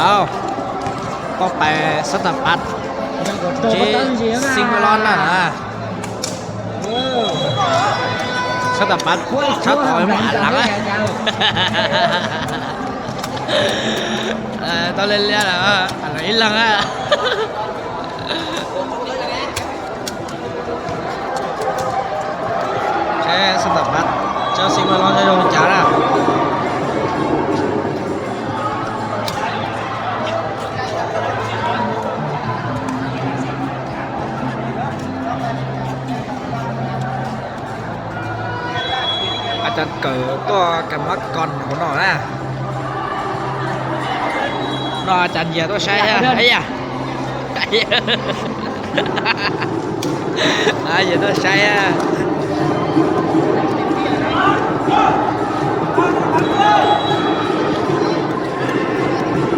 เอาก็ไปสตาร์บัคจีซิงเกิลอนน่ะนะสตาร์บัคชักต่อยมันหันหลังอ่ะตอนเล่นเล่นอ่ะอะไรอีหลังอ่ะแค่สตาร์บัคเจ้าซิงเกิลอนจะโดนจ่าละอาจารย์เกิดตัวกันมาก่อนของหน่อนะรออาจารย์เหยียตัวใช้อะไอ้ยะไอ้ยะเหยียตัวใช้อะ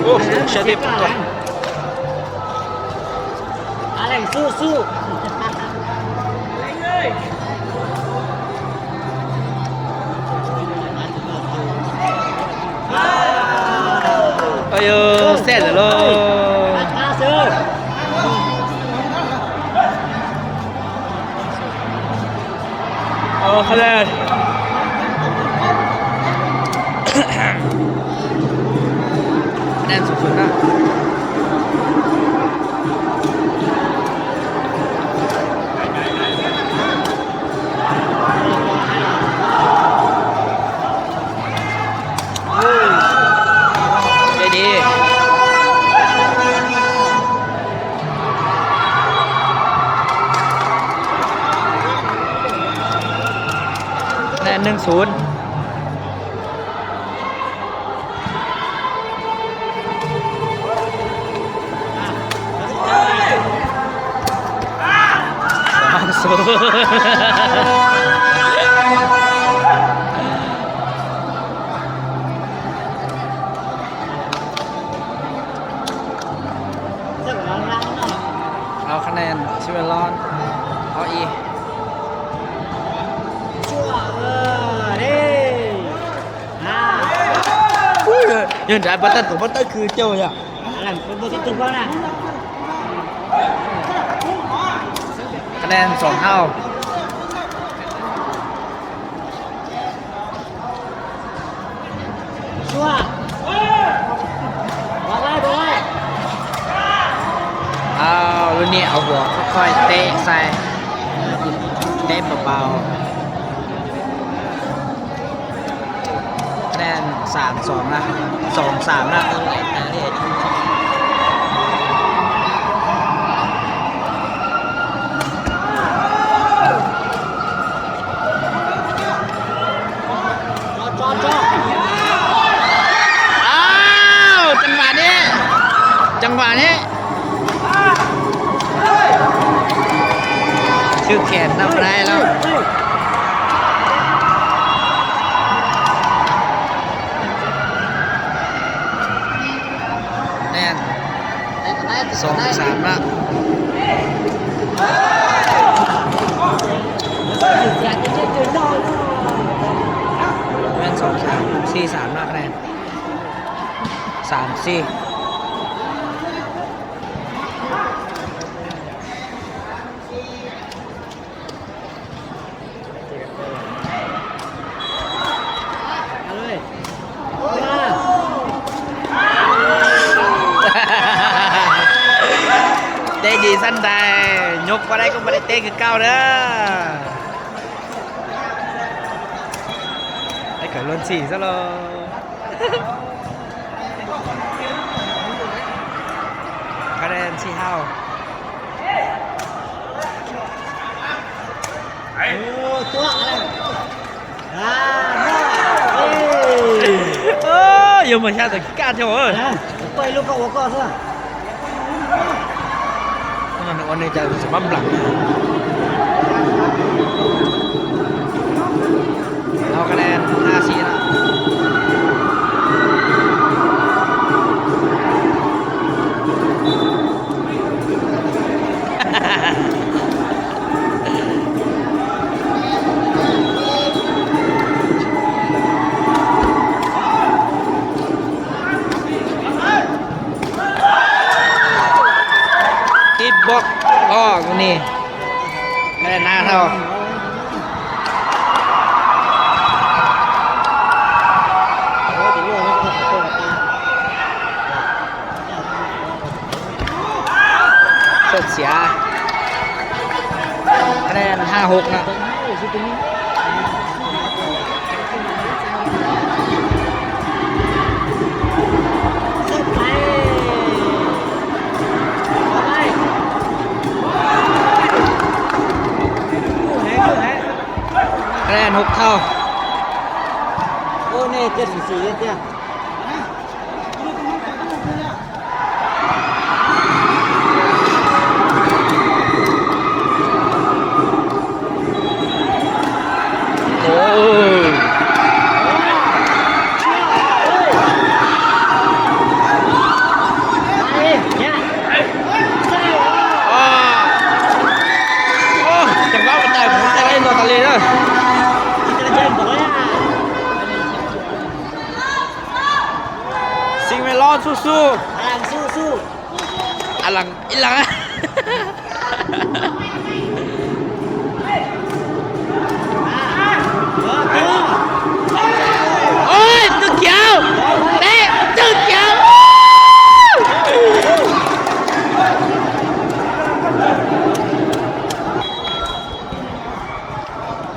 โอ้เชฟตัวอะไรสู้哎呦，晒着喽！大声！哦，好嘞。แน่นสุดๆนะดีแน่น1-0เอาคะแนนชิเวลอนเอาอียืนได้บัตเตอร์ตัวบัตเตอร์คือเจ้าอย่างอะไรเป็นตัวที่ตึงบ้างนะคะแนน2 เท่าชัวบอกเลยเอารุ่นนี้เอาหัวค่อยๆเตะใส่เตะเบาๆคะแนน3-2นะ2-3นะจังหวะนี้ชื่อแขนทำไรแล้วแน่น2-3ละแม่น2-3 4-3ละคะแนน3-4ได้ดีสั้นได้ยกก็ได้ก็ไม่ได้เตะคือเก้าเด้อไอ้เกิดล้นสี่ซะเลยคะแนน4 เท่าตัวอะไร又没下子干掉我。ไปลูกก็我告诉วันนี้จะสมัครหลังเอาคะแนน5-4นะ นี่คะแนนหน้าเท่าเสียเสียคะแนน5-6นะคะแนน6 เท่าโอ้เนี่ย74เนี่ย โอ้จังหวะมันได้ผมจะเล่นตัวทะเลเลยซิงเมลอนสู้ๆอลังอีหลังโอ้ยตึกเขียวเตะตึกเขียว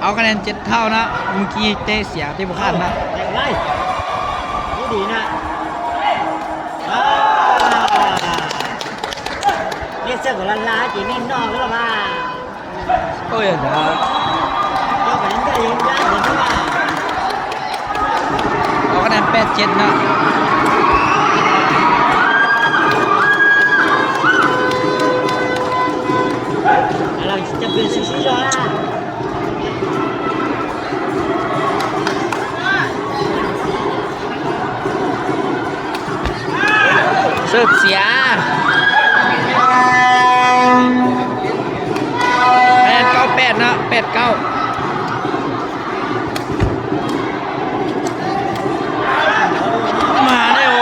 เอาคะแนน7 เท่านะเมื่อกี้เตะเสียเตะบุคคลนะดีนะเรียกเสื้อของลาจีนี่นอกหรือเปล่า โอ้ยเดี๋ยว เจ้าแหวนก็ยังได้เหมือนกัน เอาคะแนน8-7นะอะไรจะเป็นชิชิจ้าเสิร์ฟเสียคะแนน9-8นะ8-9มาได้โอ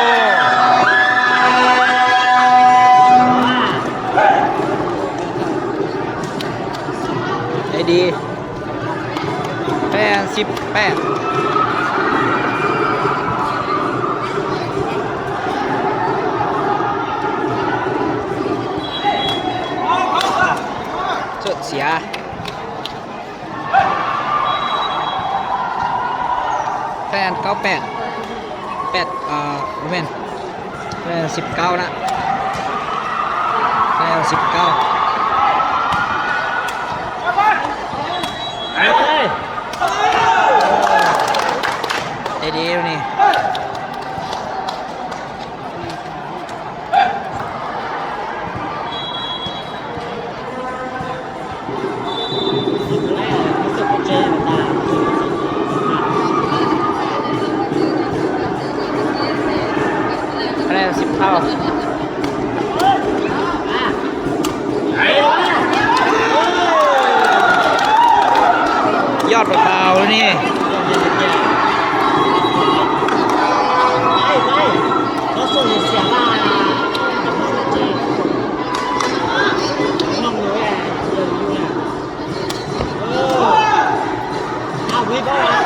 ได้ดี18เสียแฟน98โมเมนต์แฟน19นะแฟน19ได้ดีนี่ คะแนน10 เท่ายอดเบาๆนี่เขาส่งเสียบ้าน้องหนูแอบเดินอยู่เนี่ยเอาไว้ก่อน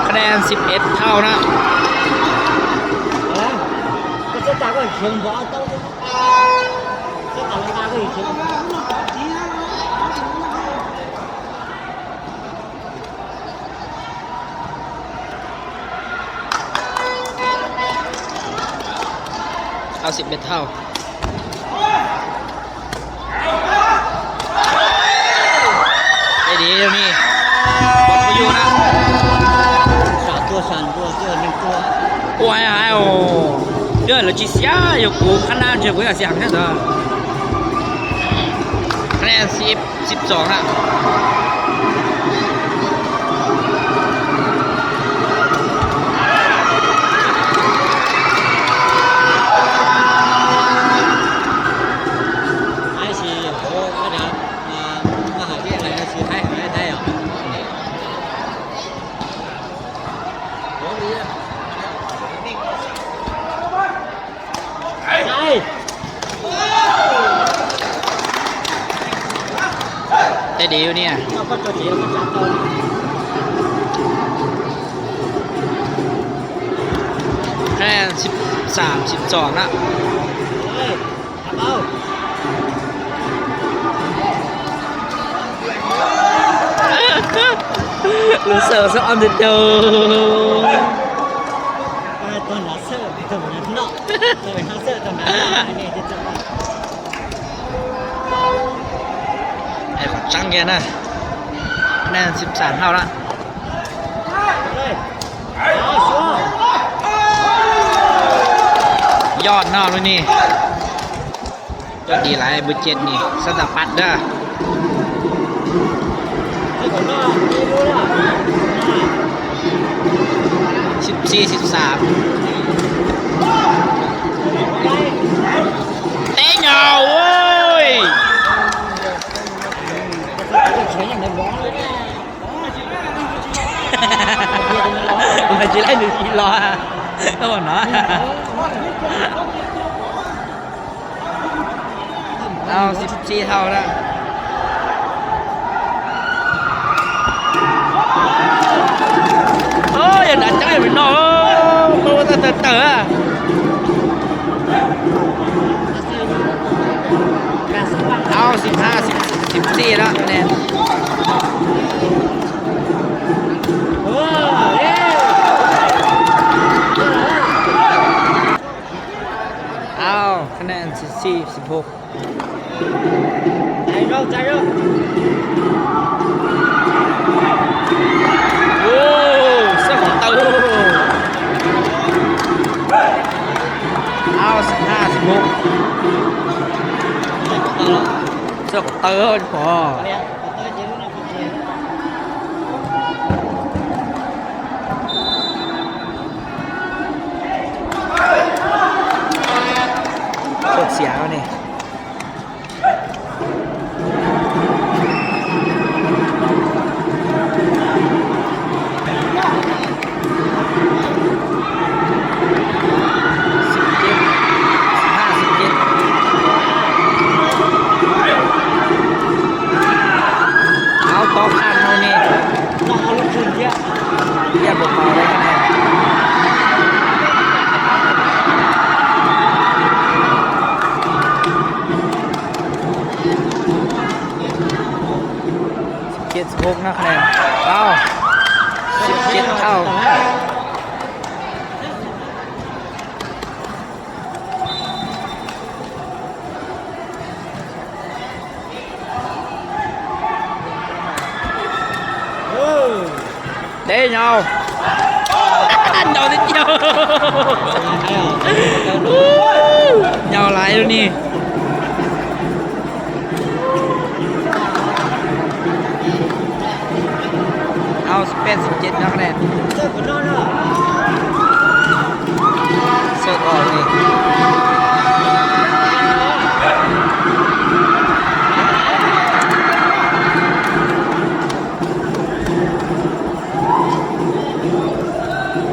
คะแนน11 เท่านะก็จะ打过全部都จะ打了8个以前เอา11 เท่าได้ดีเดี๋ยวนี้บอลไปอยู่นะ闪多这你多哇呀哎呦这了几下有股看那就不要想那个คะแนน12นะ แต่เดียวเนี่ย เราก็ตัวเดียวก็จับตัว คะแนน13-12ละ เฮ้ยทำเอา รู้สึกสะออนเดือด ตัวหนาเสื้อตัวนั้นเนาะตัวหนาเสื้อตัวนั้นอันนี้จะจับ ไอ้ขอจังแกนะคะแนน13เท่าละ เลยเอาชัวร์ ยอดนอกเลยนี่ยอดดีหลายบุญเจ็ดนี่สตาร์ปัดเด้อ ไอ้คนนอกไม่รู้ล่ะ 14-13เตะเหงาเว้ย เฉยอย่างในร้องเลยเนี่ย มันจะได้หนึ่งกิโลอ่ะก็บอกเนาะเอา14เท่าละโอ้ยอย่าดันใจไปหน่อยตัวเต๋อเอา15-14แล้วคะแนน โอ้เย้ เอาคะแนน14-16ใจเราใจเรา โอ้เสื้อของเต๋อเอา15-16เสื้อของเต๋อพอ เนี่ยตัวเดียวนะพี่เจ โคตรเสียแล้วนี่เอาต่อคันเอานี่ เราเอาลูกคืนเยอะ เรียบเบาๆได้คะแนน17-16นะคะแนนเอา17เท่าเด้ยาวยาวนิดเดียวยาวหลายแล้วนี่เอา18-17นะคะแนน เจ้าคนนอกเนาะ เสิร์ฟออกนี่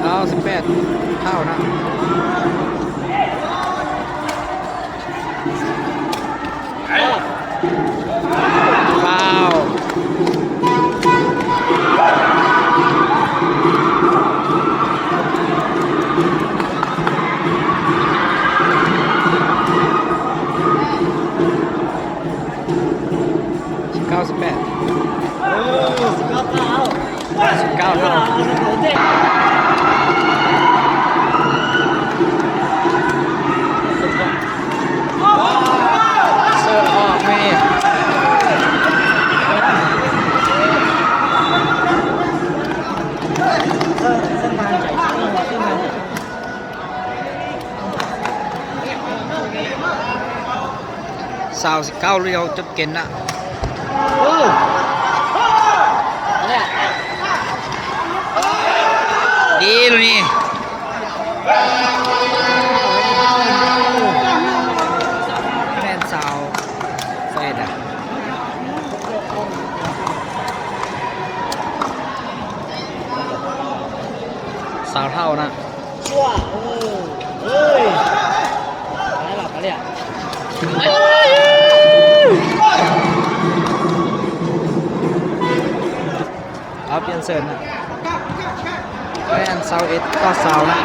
เอา18เท่านะฟาว18 โอ้สุดยอดเปล่า 19เท่า เอาเด็ก เสิร์ฟออกไม่เส้นทางใจเส้นทางใจ 29เรียวจบเกณฑ์นะ โอ้เนี่ย ดีเลยนี่คะแนนสาวเฟดอ่ะสาวเท่านะ ชั่วเฮ้ยอะไรหรอกอะไรอ่ะ เอาเปลี่ยนเซิร์นนะแอนเซาเอ็ดก็เซานะ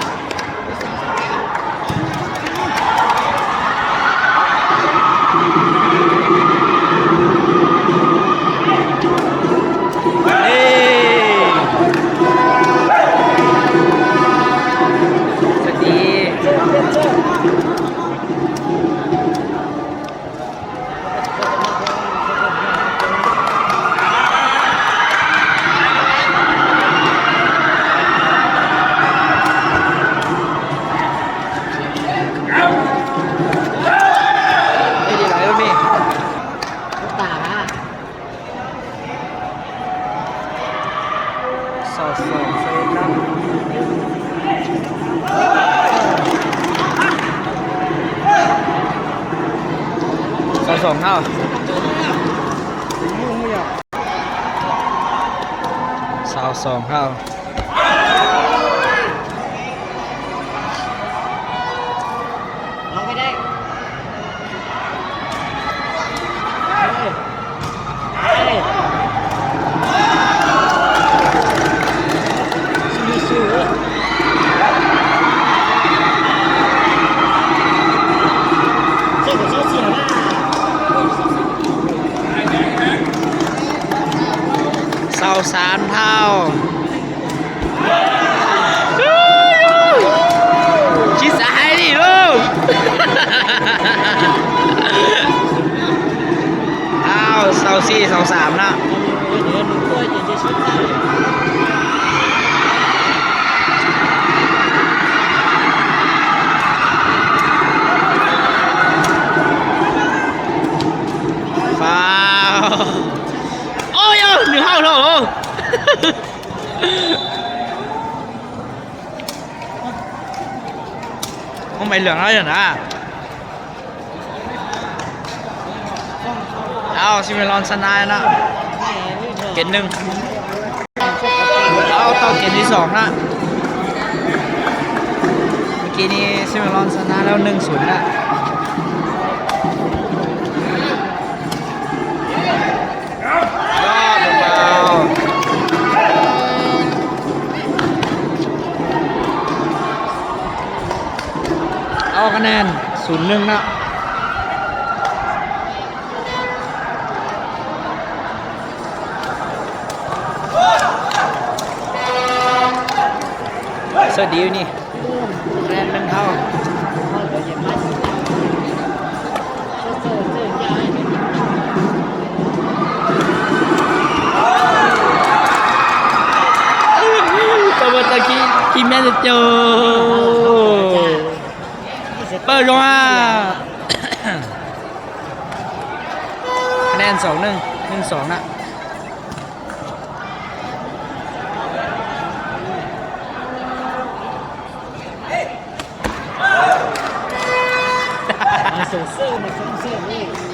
2 เท่า2 เท่าลองไม่ได้3 เท่าชิสายดิลูกอ้าว4 3นะฟ้าวโอ้ย1 เท่าเหรอkhông mày lường nó rồi nè ao Simelon Sunlight đó kiện 1เอาเกมที่ 2นะเมื่อกี้นี้ Simelon Sunlight แล้ว 1-0 นะเอาคะแนน 0-1 นะสวัสดีนี่คะแนน1 เท่าตัวตะกี้ที่แม่จะเจอเปิดลงมาคะแนน 2-1 1-2 นะ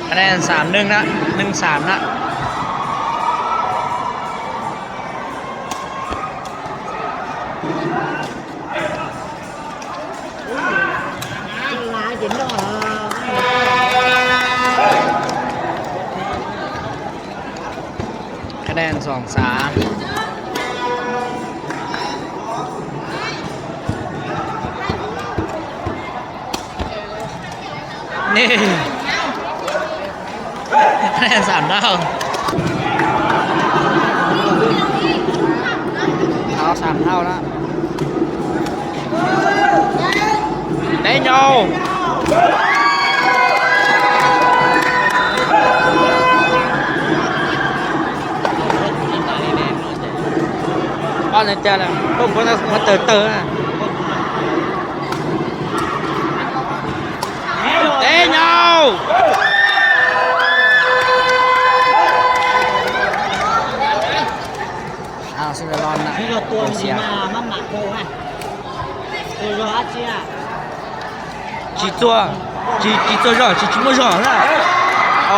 คะแนน 3-1 นะ 1-3 นะคะแนน 2-3 นี่คะแนน 3 เท่าเอา 3 เท่าแล้วได้โยป้อนเจอแล้วพวกมันมาเตอนะเต้ยาวอ้าวซิเมรอนนะนี่ก็ตัวมันดีมามั่มหมักโกงอ่ะตัวรออาเจีย几做几做热几么热是吧？哦，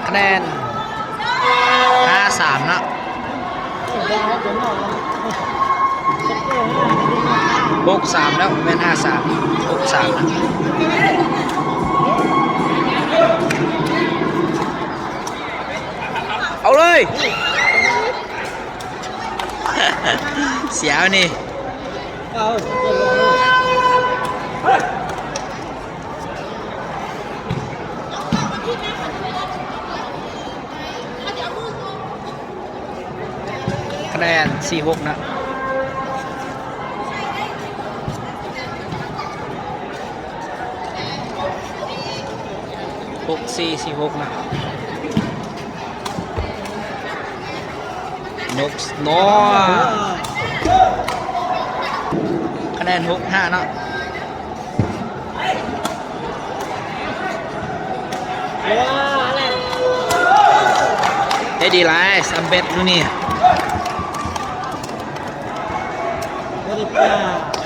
คะแนน 5-3 นะ6-3 แล้วเป็น 5-3 6-3 นะ เอาเลย เสียนี่ เอาเดี๋ยวลงเลย คะแนน4-6นะ6-4 4-6นะนกโนคะแนน6-5นะว้าอะไร ได้ดีไรซัมเบ็ดดูนี่ 我的天，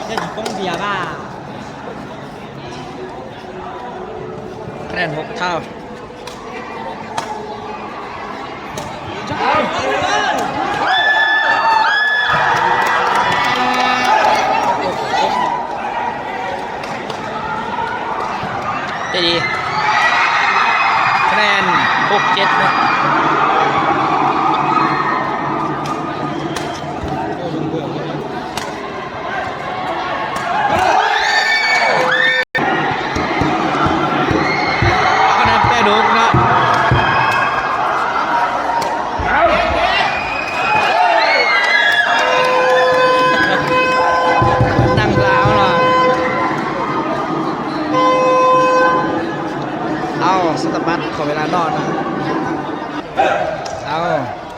这是公比吧？ คะแนน6 เท่าได้ดีคะแนน6-7นะคะแนน8-6นะนั่งล้าวนะเอาสตาร์บัคขอเวลานอนนะเอา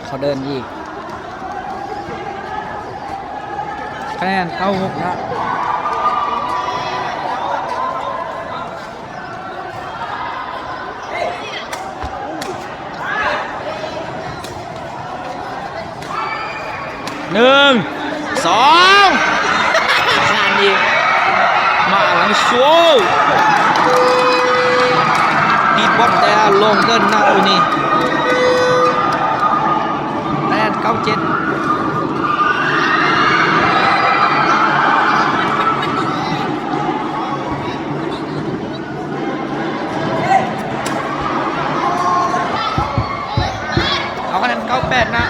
เขาเดินอีกคะแนน9-6นะ1 2ขาดอีกมาหลังโชว์ดีบอลแต่ลงเกินนะอุนี่คะแนน9-7เอาคะแนน9-8นะ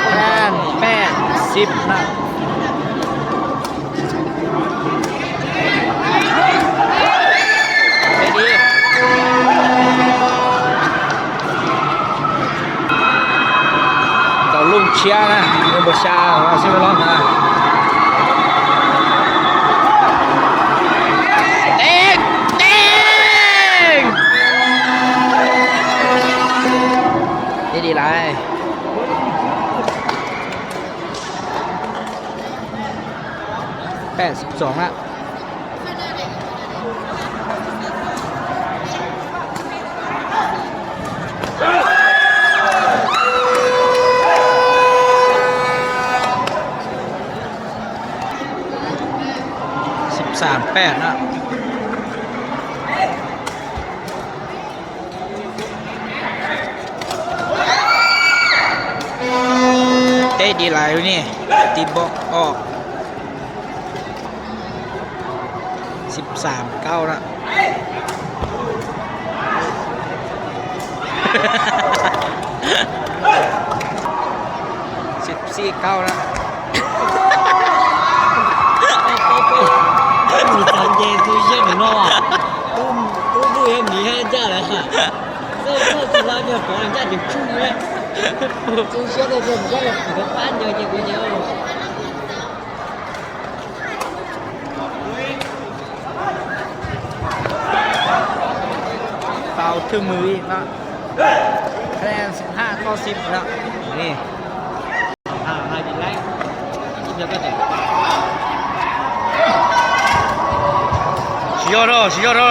คะแนน8-10นะไปดีต่อลุงเชียร์นะลุงบชาว่าใช่ไหมล่ะนะเต็งเต็งดีไร82ละ13-8นะได้ดีไรวะนี่ตีบอลออก13-9ละ14-9ละ 你长见出现没弄啊？都不也厉害家了哈？这是那个保人家的酷耶，就现在这人家的几个班就结果就。เปล่าถึงมืออีกนะคะแนน15-10แล้วนี่ 啊，那你来，你这个的。需要了需要了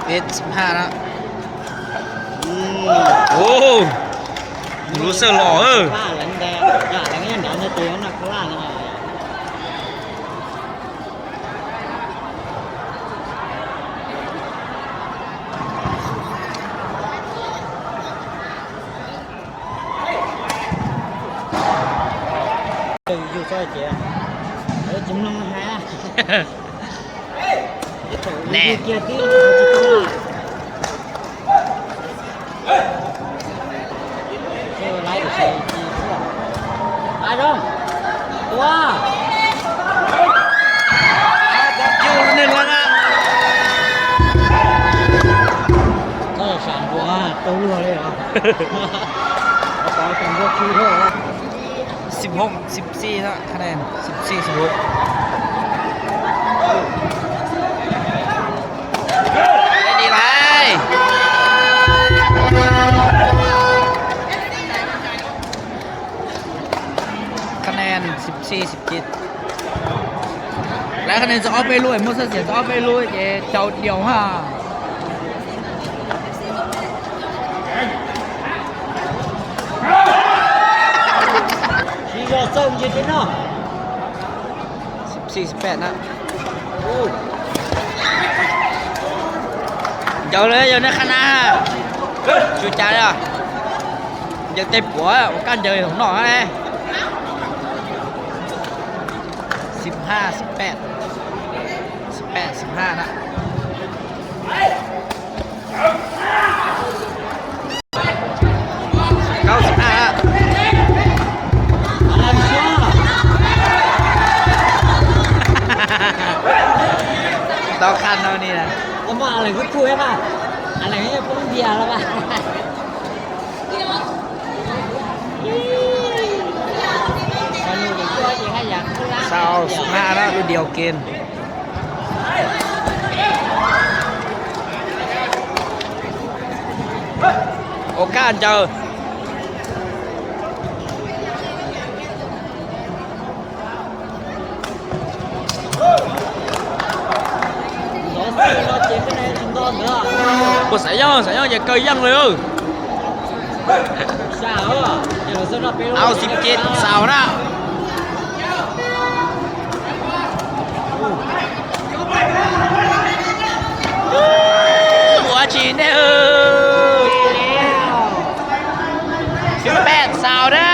11-15แล้วโอ้รู้สึกหล่อ拉人的，呀，人家两个多那不拉的。又在姐，怎么弄开啊？ แน่ 给丢了好几个了。这个来的谁？几次？阿忠，哇！ อยู่หนึ่งแล้วนะ 这闪光啊，都热烈啊！我搞整个区后啊。 16 14นะคะแนน14 16ได้ดีเลยคะแนน14 17และคะแนนจะเอาไปลุยมดเสียจะเอาไปลุยเจ้าเดียวฮ่า 一个正确听到。 14 18นะเดี๋ยวเลยอยู่ในคณะจุดใจเลยอย่าเต็มหัวกันเจอของหน่อยเลย15 18 18 15นะ95ละ 俺说， ต่อคันเรานี่นะ 他妈了个鬼吧！俺那个也不能憋了吧？咱那个过去还养不拉。 สาว15แล้วรุ่นเดียวเกณฑ์โอกาสเจอ 老四老姐跟那挺到的， กดสายย่ออย่าเกยยั่งเลย 下颚，有时候别人。 เอา17สาวนะหัวฉีนเนี่ย18สาวนะ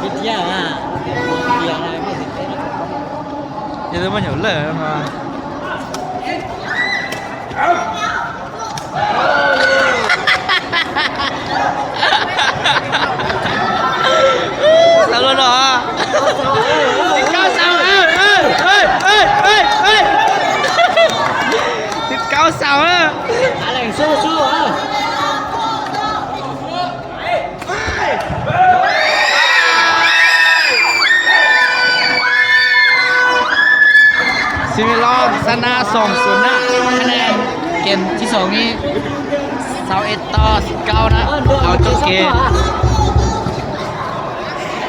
别这样啊！别了，别这样。 อย่าลืมมาเหนียวเลยมาสาวเหรอ19สาว19สาวแล้ว 俺俩说说啊。 ซิมิลอนชนะ2-0นะคะแนนเกมที่2นี้21 ต่อ 19นะเอาจบเกม